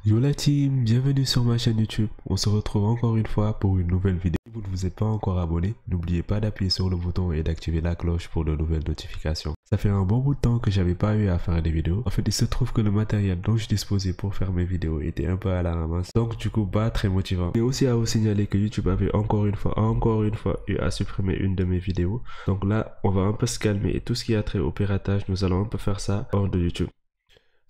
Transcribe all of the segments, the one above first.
Yo la team, bienvenue sur ma chaîne YouTube. On se retrouve encore une fois pour une nouvelle vidéo. Si vous ne vous êtes pas encore abonné, n'oubliez pas d'appuyer sur le bouton et d'activer la cloche pour de nouvelles notifications. Ça fait un bon bout de temps que j'avais pas eu à faire des vidéos. En fait, il se trouve que le matériel dont je disposais pour faire mes vidéos était un peu à la ramasse. Donc du coup, pas très motivant. Mais aussi à vous signaler que YouTube avait encore une fois eu à supprimer une de mes vidéos. Donc là, on va un peu se calmer et tout ce qui a trait au piratage, nous allons un peu faire ça hors de YouTube.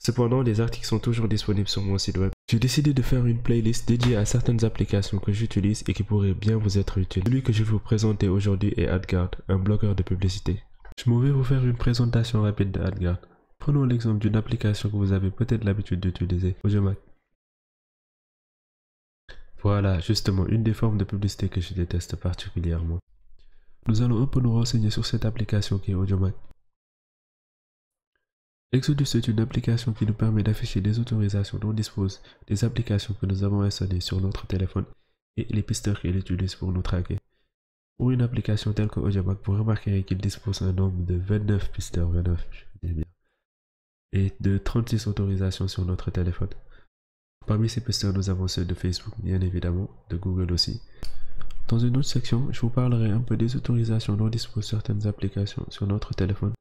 Cependant, les articles sont toujours disponibles sur mon site web. J'ai décidé de faire une playlist dédiée à certaines applications que j'utilise et qui pourraient bien vous être utiles. Celui que je vais vous présenter aujourd'hui est AdGuard, un bloqueur de publicité. Je vais vous faire une présentation rapide de AdGuard. Prenons l'exemple d'une application que vous avez peut-être l'habitude d'utiliser, Audiomack. Voilà, justement, une des formes de publicité que je déteste particulièrement. Nous allons un peu nous renseigner sur cette application qui est Audiomack. Exodus est une application qui nous permet d'afficher des autorisations dont on dispose des applications que nous avons installées sur notre téléphone et les pisteurs qu'il utilise pour nous traquer. Pour une application telle que Audiomack, vous remarquerez qu'il dispose un nombre de 29 pisteurs, 29, je dis bien, et de 36 autorisations sur notre téléphone. Parmi ces pisteurs, nous avons ceux de Facebook, bien évidemment, de Google aussi. Dans une autre section, je vous parlerai un peu des autorisations dont disposent certaines applications sur notre téléphone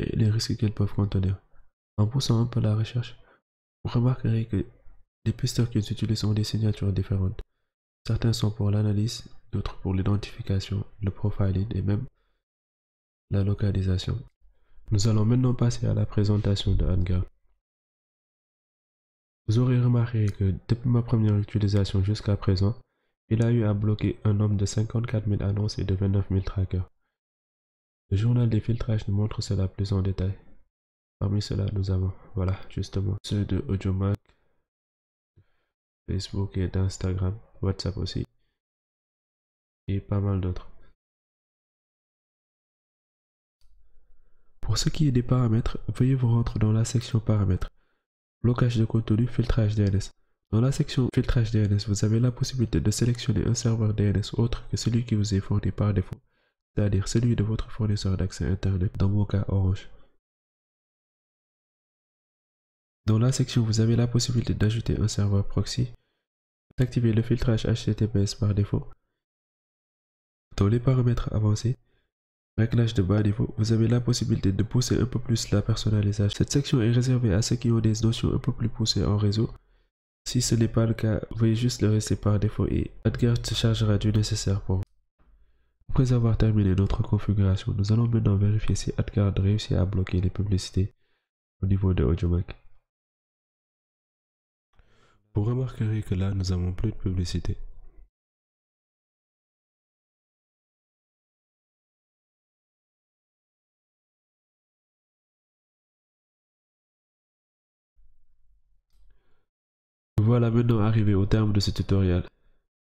et les risques qu'elles peuvent contenir. En poussant un peu la recherche, vous remarquerez que les pisteurs qu'ils utilisent ont des signatures différentes. Certains sont pour l'analyse, d'autres pour l'identification, le profiling et même la localisation. Nous allons maintenant passer à la présentation de AdGuard. Vous aurez remarqué que depuis ma première utilisation jusqu'à présent, il a eu à bloquer un nombre de 54 000 annonces et de 29 000 trackers. Le journal des filtrages nous montre cela plus en détail. Parmi cela, nous avons, voilà, justement, ceux de Audiomack, Facebook et d'Instagram, WhatsApp aussi, et pas mal d'autres. Pour ce qui est des paramètres, veuillez vous rendre dans la section paramètres, blocage de contenu, filtrage DNS. Dans la section filtrage DNS, vous avez la possibilité de sélectionner un serveur DNS autre que celui qui vous est fourni par défaut, c'est-à-dire celui de votre fournisseur d'accès Internet, dans mon cas Orange. Dans la section, vous avez la possibilité d'ajouter un serveur proxy, d'activer le filtrage HTTPS par défaut. Dans les paramètres avancés, réglage de bas niveau, vous avez la possibilité de pousser un peu plus la personnalisation. Cette section est réservée à ceux qui ont des notions un peu plus poussées en réseau. Si ce n'est pas le cas, veuillez juste le laisser par défaut et AdGuard se chargera du nécessaire pour vous. Après avoir terminé notre configuration, nous allons maintenant vérifier si AdGuard réussit à bloquer les publicités au niveau de Audiomack. Vous remarquerez que là, nous n'avons plus de publicité. Voilà maintenant arrivé au terme de ce tutoriel.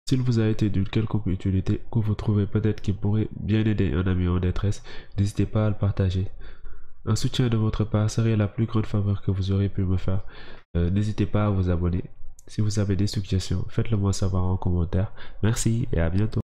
S'il vous a été d'une quelconque utilité, que vous trouvez peut-être qu'il pourrait bien aider un ami en détresse, n'hésitez pas à le partager. Un soutien de votre part serait la plus grande faveur que vous aurez pu me faire. N'hésitez pas à vous abonner. Si vous avez des suggestions, faites-le moi savoir en commentaire. Merci et à bientôt.